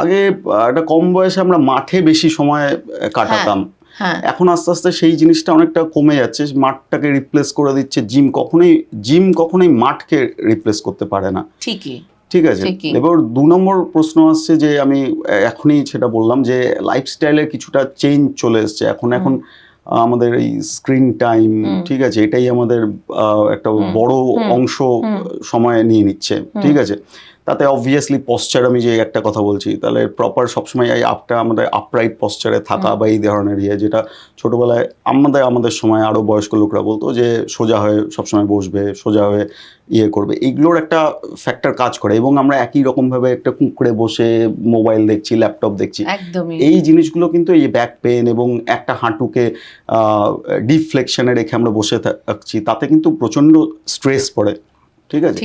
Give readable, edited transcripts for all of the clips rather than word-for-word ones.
আগে একটা কম বয়সে আমরা মাঠে বেশি সময় কাটাতাম, এখন আস্তে আস্তে সেই জিনিসটা অনেকটা কমে যাচ্ছে, মাঠটাকে রিপ্লেস করে দিচ্ছে জিম কখনোই মাঠকে রিপ্লেস করতে পারে না। ঠিক আছে। এবার 2 নম্বর প্রশ্ন আসছে যে আমি এখনই সেটা বললাম যে লাইফস্টাইলে কিছুটা চেঞ্জ চলে এসছে এখন আমাদের এই স্ক্রিন টাইম, ঠিক আছে, এটাই আমাদের একটা বড় অংশ সময় নিয়ে নিচ্ছে, ঠিক আছে। তাতে অবভিয়াসলি পশ্চার, আমি যে একটা কথা বলছি, তাহলে প্রপার সবসময় এই আমাদের আপরাইট পশ্চারে থাকা বা এই ধরনের যেটা ছোটবেলায় আমাদের সময় আরো বয়স্ক লোকরা বলতো যে সোজা হয়ে সবসময় বসবে, সোজা হয়ে করবে, এইগুলোর একটা ফ্যাক্টর কাজ করে। এবং আমরা একই রকম ভাবে একটা কুঁকড়ে বসে মোবাইল দেখছি, ল্যাপটপ দেখছি, এই জিনিসগুলো কিন্তু এই ব্যাক পেন এবং একটা হাঁটুকে ডিফ্লেকশনে রেখে আমরা বসে থাকছি, তাতে কিন্তু প্রচন্ড স্ট্রেস পড়ে, ঠিক আছে।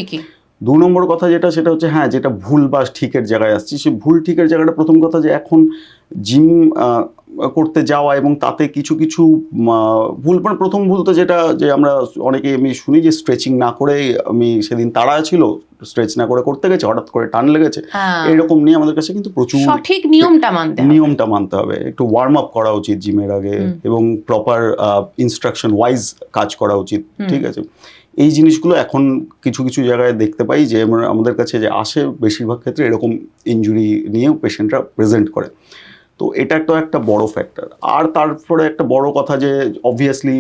2 নম্বর কথা সেটা হচ্ছে যেটা ভুল বা ঠিকের জায়গায় আসছি, সেই ভুল ঠিকের জায়গাটা প্রথম কথা যে এখন জিম করতে যাওয়া এবং তাতে কিছু কিছু ভুল, মানে প্রথম ভুল তো যেটা যে আমরা অনেকে আমি শুনি যে স্ট্রেচিং না করে, আমি সেদিন তাড়া ছিল, স্ট্রেচ না করে করতে গেছে, হঠাৎ করে টান লেগেছে, এরকম নিয়ে আমাদের কাছে কিন্তু প্রচুর সঠিক নিয়মটা মানতে হবে। একটু ওয়ার্ম আপ করা উচিত জিমের আগে এবং প্রপার ইনস্ট্রাকশন ওয়াইজ কাজ করা উচিত, ঠিক আছে। এই জিনিসগুলো এখন কিছু কিছু জায়গায় দেখতে পাই যে আমাদের কাছে যে আসে, বেশিরভাগ ক্ষেত্রে এরকম ইনজুরি নিয়েও পেশেন্টরা প্রেজেন্ট করে। তো এটা একটা বড় ফ্যাক্টর। আর তারপরে একটা বড় কথা যে অবভিয়াসলি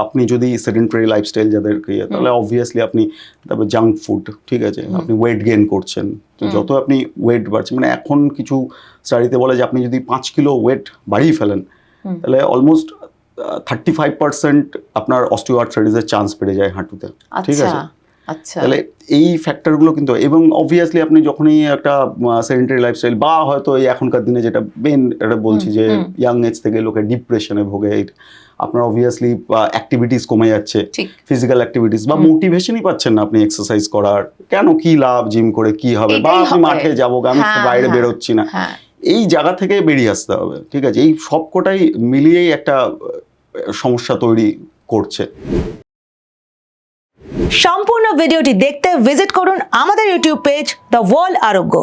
আপনি যদি সেডেন্টারি লাইফস্টাইল যাদেরকে, তাহলে অবভিয়াসলি আপনি তারপর জাঙ্ক ফুড, ঠিক আছে, আপনি ওয়েট গেইন করছেন, তো যত আপনি ওয়েট বাড়ছে, মানে এখন কিছু স্টাডিতে বলে যে আপনি যদি 5 কিলো ওয়েট বাড়িয়ে ফেলেন তাহলে অলমোস্ট 35% আপনার অস্টিওআর্থ্রাইটিসের চান্স বেড়ে যায় হাঁটুতে, ঠিক আছে। তাহলে এই ফ্যাক্টরগুলো কিন্তু, এবং অবভিয়াসলি আপনি যখনই একটা সেডেন্টারি লাইফস্টাইল বা হয়তো এই এখনকার দিনে যেটা এটা বলছি যে ইয়াং এজ থেকে লোকে ডিপ্রেশনে ভোগে, আপনার অবভিয়াসলি অ্যাক্টিভিটিস কমে যাচ্ছে, ফিজিক্যাল অ্যাক্টিভিটিস বা মোটিভেশনই পাচ্ছেন না আপনি এক্সারসাইজ করার, কেন কি লাভ জিম করে কি হবে, বা আপনি মাঠে যাবো, আমি বাইরে বেরোচ্ছি না, এই জায়গা থেকে বেরিয়ে আসতে হবে, ঠিক আছে। এই সবকটাই মিলিয়েই একটা সমস্যা তৈরি করছে। সম্পূর্ণ ভিডিওটি দেখতে ভিজিট করুন আমাদের ইউটিউব পেজ দ্য ওয়ার্ল্ড আরোগ্য।